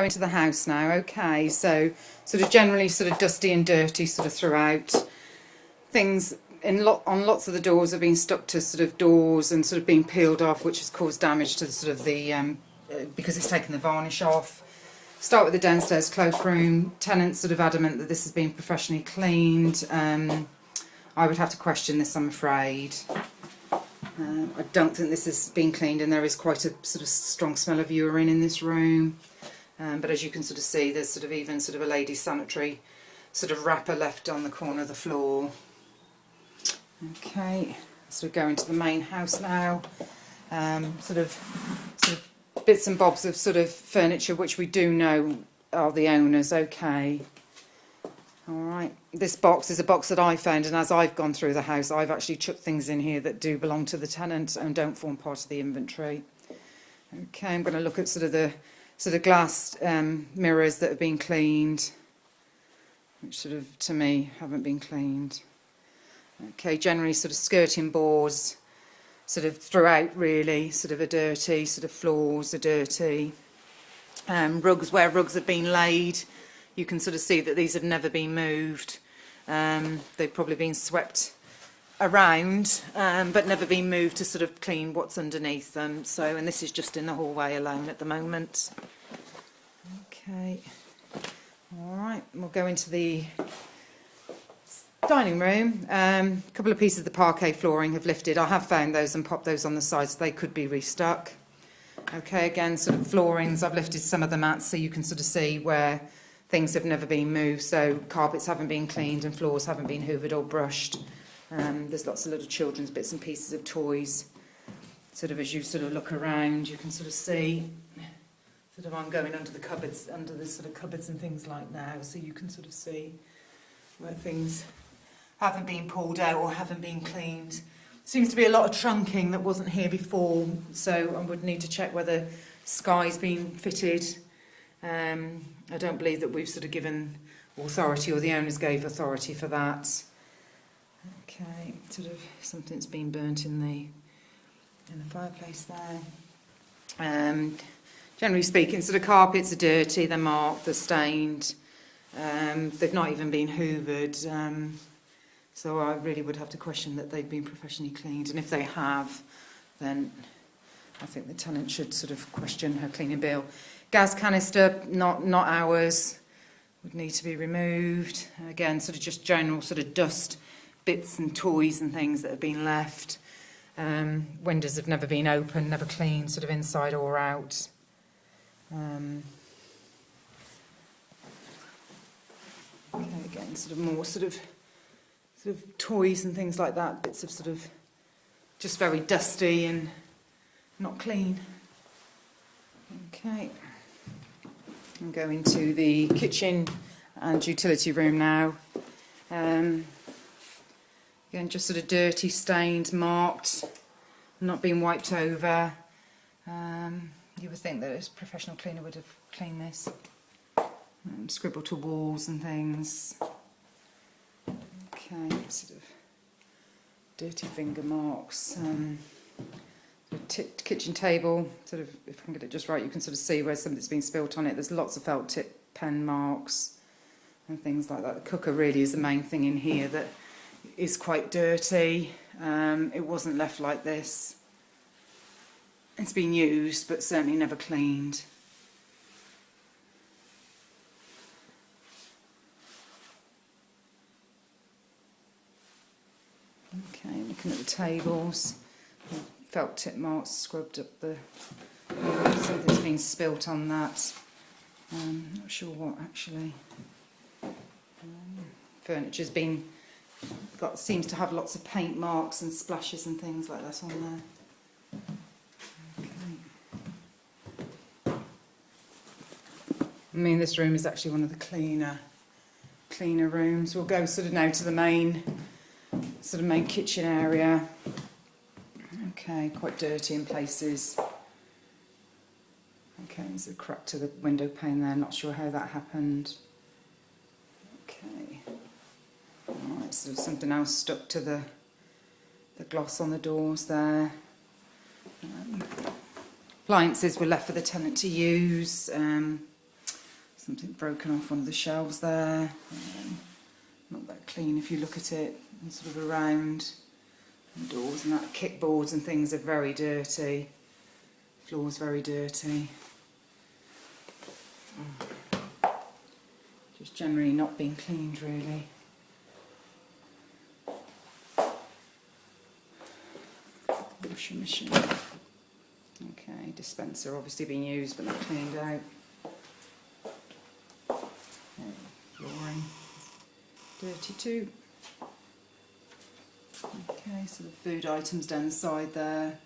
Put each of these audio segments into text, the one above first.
Go into the house now. Okay, so sort of generally sort of dusty and dirty sort of throughout. Things on lots of the doors have been stuck to sort of doors and sort of been peeled off, which has caused damage to the sort of the because it's taken the varnish off. Start with the downstairs cloakroom. Tenants sort of adamant that this has been professionally cleaned. I would have to question this, I'm afraid. I don't think this has been cleaned, and there is quite a sort of strong smell of urine in this room. But as you can sort of see, there's sort of even sort of a ladies' sanitary sort of wrapper left on the corner of the floor. Okay, sort of go into the main house now. Sort of bits and bobs of sort of furniture which we do know are the owners. Okay. Alright, this box is a box that I found, and as I've gone through the house I've actually chucked things in here that do belong to the tenant and don't form part of the inventory. Okay, I'm going to look at sort of the glass mirrors that have been cleaned, which sort of to me haven't been cleaned. Okay, generally sort of skirting boards sort of throughout really sort of are dirty, sort of floors are dirty. Rugs, where rugs have been laid, you can sort of see that these have never been moved. They've probably been swept around, but never been moved to sort of clean what's underneath them. So, and this is just in the hallway alone at the moment. Okay, all right, we'll go into the dining room. A couple of pieces of the parquet flooring have lifted. I have found those and popped those on the sides, so they could be restuck. Okay, again, sort of floorings, I've lifted some of the mats so you can sort of see where things have never been moved, so carpets haven't been cleaned and floors haven't been hoovered or brushed. There's lots of little children's bits and pieces of toys. Sort of as you sort of look around, you can sort of see, sort of I'm going under the cupboards, under the sort of cupboards and things like now, so you can sort of see where things haven't been pulled out or haven't been cleaned. Seems to be a lot of trunking that wasn't here before, so I would need to check whether Sky's been fitted. I don't believe that we've sort of given authority, or the owners gave authority for that. Okay, sort of something's been burnt in the fireplace there. Generally speaking, sort of carpets are dirty, they're marked, they're stained. They've not even been hoovered. So I really would have to question that they've been professionally cleaned, and if they have, then I think the tenant should sort of question her cleaning bill. Gas canister, not ours, would need to be removed. Again, sort of just general sort of dust, bits and toys and things that have been left. Windows have never been opened, never cleaned, sort of inside or out. Okay, again, sort of more sort of toys and things like that, bits of sort of just very dusty and not clean. Okay, I'm going to the kitchen and utility room now. Again, just sort of dirty, stained, marked, not been wiped over. You would think that a professional cleaner would have cleaned this. Scribbled to walls and things. Okay, sort of dirty finger marks. The tipped kitchen table, sort of, if I can get it just right, you can sort of see where something's been spilt on it. There's lots of felt tip pen marks and things like that. The cooker really is the main thing in here that is quite dirty. It wasn't left like this. It's been used, but certainly never cleaned. Okay, looking at the tables, felt tip marks scrubbed up the, something's been spilt on that. Not sure what actually. Furniture's been seems to have lots of paint marks and splashes and things like that on there. Okay. I mean, this room is actually one of the cleaner rooms. We'll go sort of now to the main kitchen area. Okay, quite dirty in places. Okay, there's a crack to the window pane there, not sure how that happened. Okay. Alright, so there's something else stuck to the gloss on the doors there. Appliances were left for the tenant to use. something broken off one of the shelves there. Not that clean if you look at it, and sort of around the doors and that. Kickboards and things are very dirty. Floor's very dirty. Just generally not being cleaned really. Washing machine. Okay, dispenser obviously being used but not cleaned out. Okay, flooring. Dirty too. Okay, so the food items down the side there.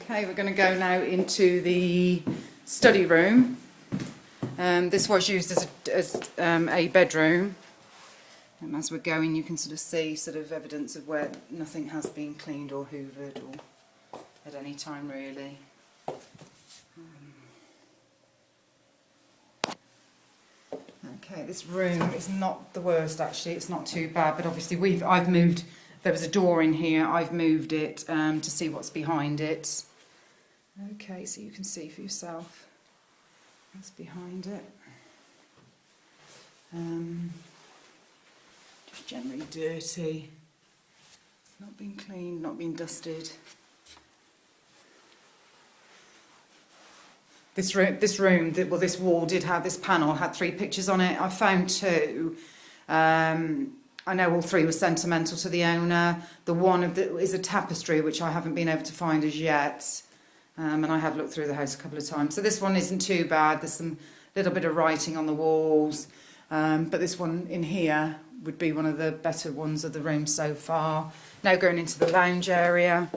Okay, we're going to go now into the study room. This was used as a bedroom. And as we're going, you can sort of see sort of evidence of where nothing has been cleaned or hoovered or at any time really. Okay, this room is not the worst actually. It's not too bad, but obviously I've moved. There was a door in here. I've moved it to see what's behind it. Okay, so you can see for yourself what's behind it. Just generally dirty, not been cleaned, not been dusted. This wall did have, this panel had 3 pictures on it. I found 2. I know all 3 were sentimental to the owner. The one is a tapestry, which I haven't been able to find as yet. And I have looked through the house a couple of times. So this one isn't too bad. There's some little bit of writing on the walls. But this one in here would be one of the better ones of the room so far. Now going into the lounge area.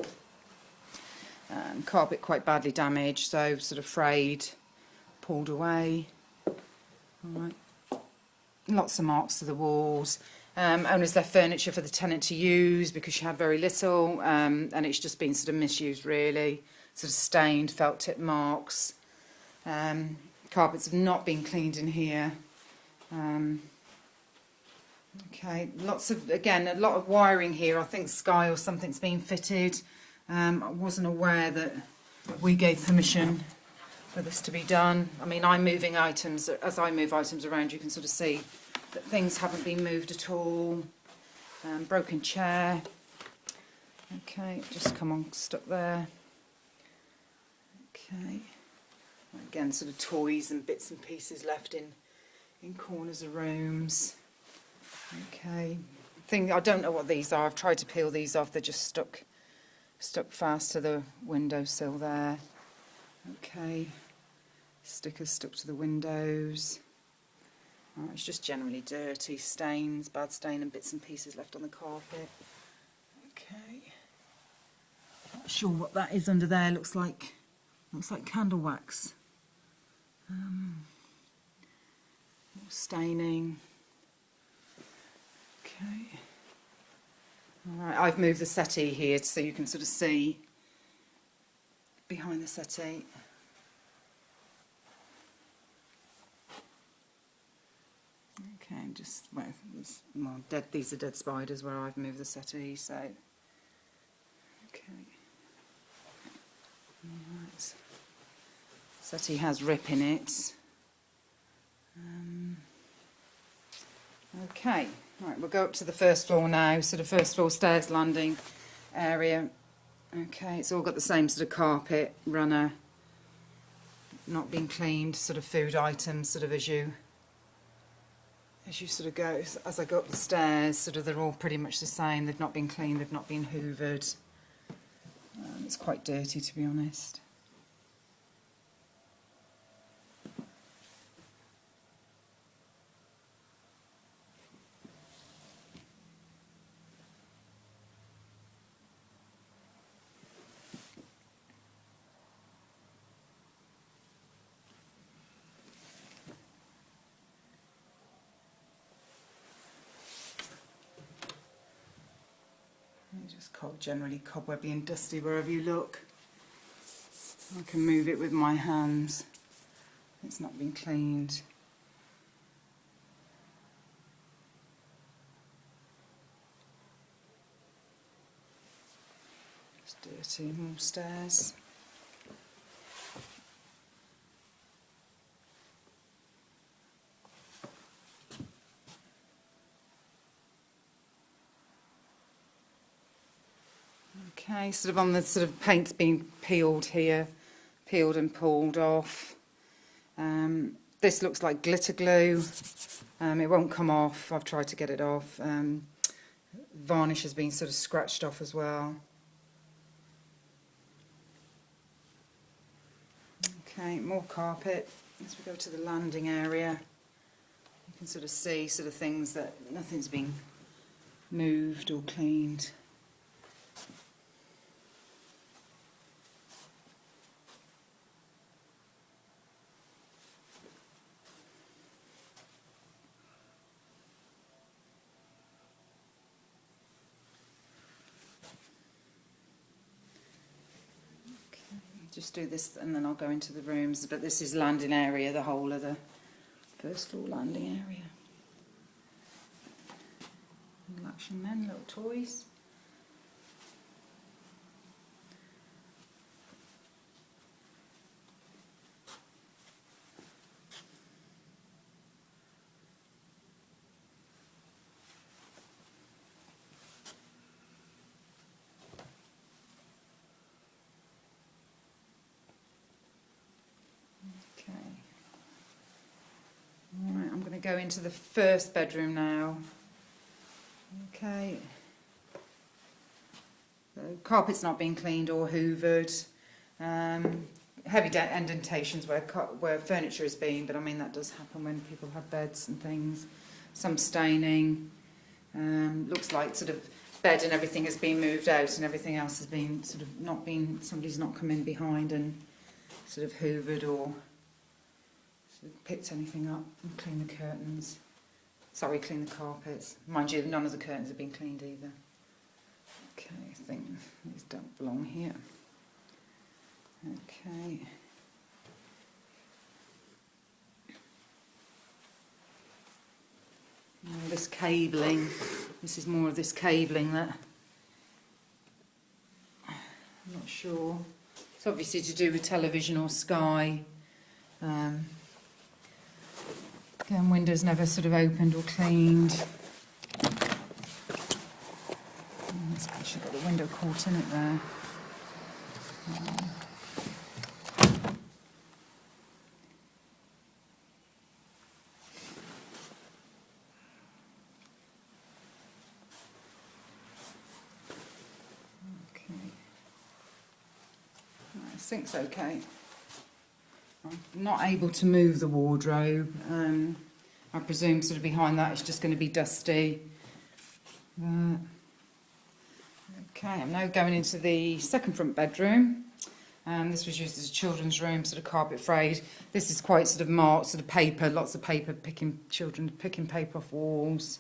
Carpet quite badly damaged, so sort of frayed, pulled away. All right. Lots of marks to the walls. Owners left furniture for the tenant to use because she had very little, and it's just been sort of misused really. Sort of stained, felt tip marks. Carpets have not been cleaned in here. Okay, a lot of wiring here. I think Sky or something's been fitted. I wasn't aware that we gave permission for this to be done. I mean, I'm moving items. As I move items around, you can sort of see that things haven't been moved at all. Broken chair. Okay, just come on, stuck there. Okay. Again, sort of toys and bits and pieces left in corners of rooms. Okay. I don't know what these are. I've tried to peel these off. They're just stuck fast to the windowsill there. Okay. Stickers stuck to the windows. Oh, it's just generally dirty, stains, bad stain and bits and pieces left on the carpet. Okay. Not sure what that is under there. Looks like candle wax. More staining. Okay. Alright, I've moved the settee here so you can sort of see behind the settee. Okay, these are dead spiders where I've moved the settee, so okay. Alright. Settee has rip in it. Okay. Right, we'll go up to the first floor now, sort of first floor stairs landing area. Okay, it's all got the same sort of carpet, runner, not been cleaned, sort of food items, sort of as you sort of go, as I go up the stairs, sort of they're all pretty much the same. They've not been cleaned, they've not been hoovered. It's quite dirty, to be honest. Just generally cobwebby and dusty wherever you look. I can move it with my hands. It's not been cleaned. It's dirty, more stairs. Okay, sort of on the sort of paint's been peeled here, peeled and pulled off. This looks like glitter glue. It won't come off. I've tried to get it off. Varnish has been sort of scratched off as well. Okay, more carpet. As we go to the landing area, you can sort of see sort of things that nothing's been moved or cleaned. Just do this and then I'll go into the rooms, but this is landing area, the whole of the first floor landing area. Little action men, little toys. Alright, I'm going to go into the first bedroom now. Okay. The carpet's not been cleaned or hoovered. Heavy indentations where furniture has been, but I mean that does happen when people have beds and things. Some staining. Looks like sort of bed and everything has been moved out and everything else has been sort of not been, somebody's not come in behind and sort of hoovered or picked anything up and cleaned the curtains. Sorry, clean the carpets. Mind you, none of the curtains have been cleaned either. Okay, I think these don't belong here. Okay. Now this cabling, this is more of this cabling that I'm not sure. It's obviously to do with television or Sky. Again, windows never sort of opened or cleaned. It's actually got the window caught in it there. Okay. Right, the sink's okay. I'm not able to move the wardrobe. I presume sort of behind that it's just going to be dusty. Okay, I'm now going into the second front bedroom. This was used as a children's room, sort of carpet frayed. This is quite sort of marked, sort of paper, lots of paper, children picking paper off walls.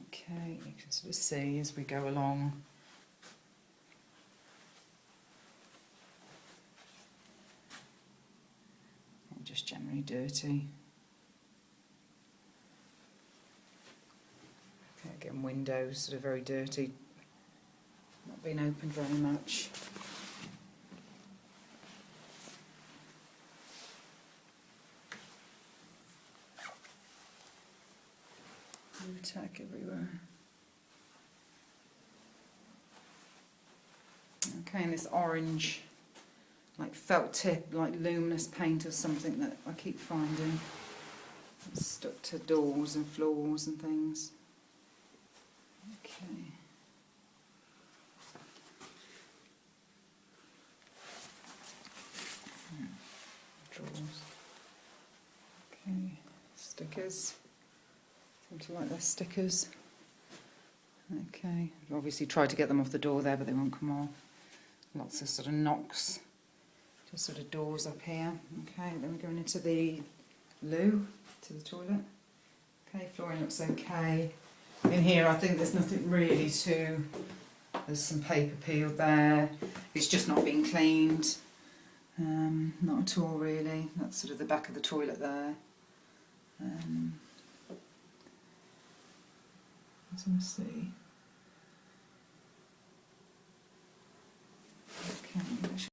Okay, you can sort of see as we go along. Just generally dirty. Okay, again, windows sort of very dirty, not been opened very much. Blue tack everywhere. Okay, and this orange, like felt tip, like luminous paint or something that I keep finding. It's stuck to doors and floors and things. Okay. Drawers. Okay. Stickers. Seem to like their stickers. Okay. I've obviously tried to get them off the door there, but they won't come off. Lots of sort of knocks. Just sort of doors up here. Okay, then we're going into the loo, to the toilet. Okay, flooring looks okay. In here, I think there's nothing really to... There's some paper peeled there. It's just not been cleaned. Not at all, really. That's sort of the back of the toilet there. As you see. Okay.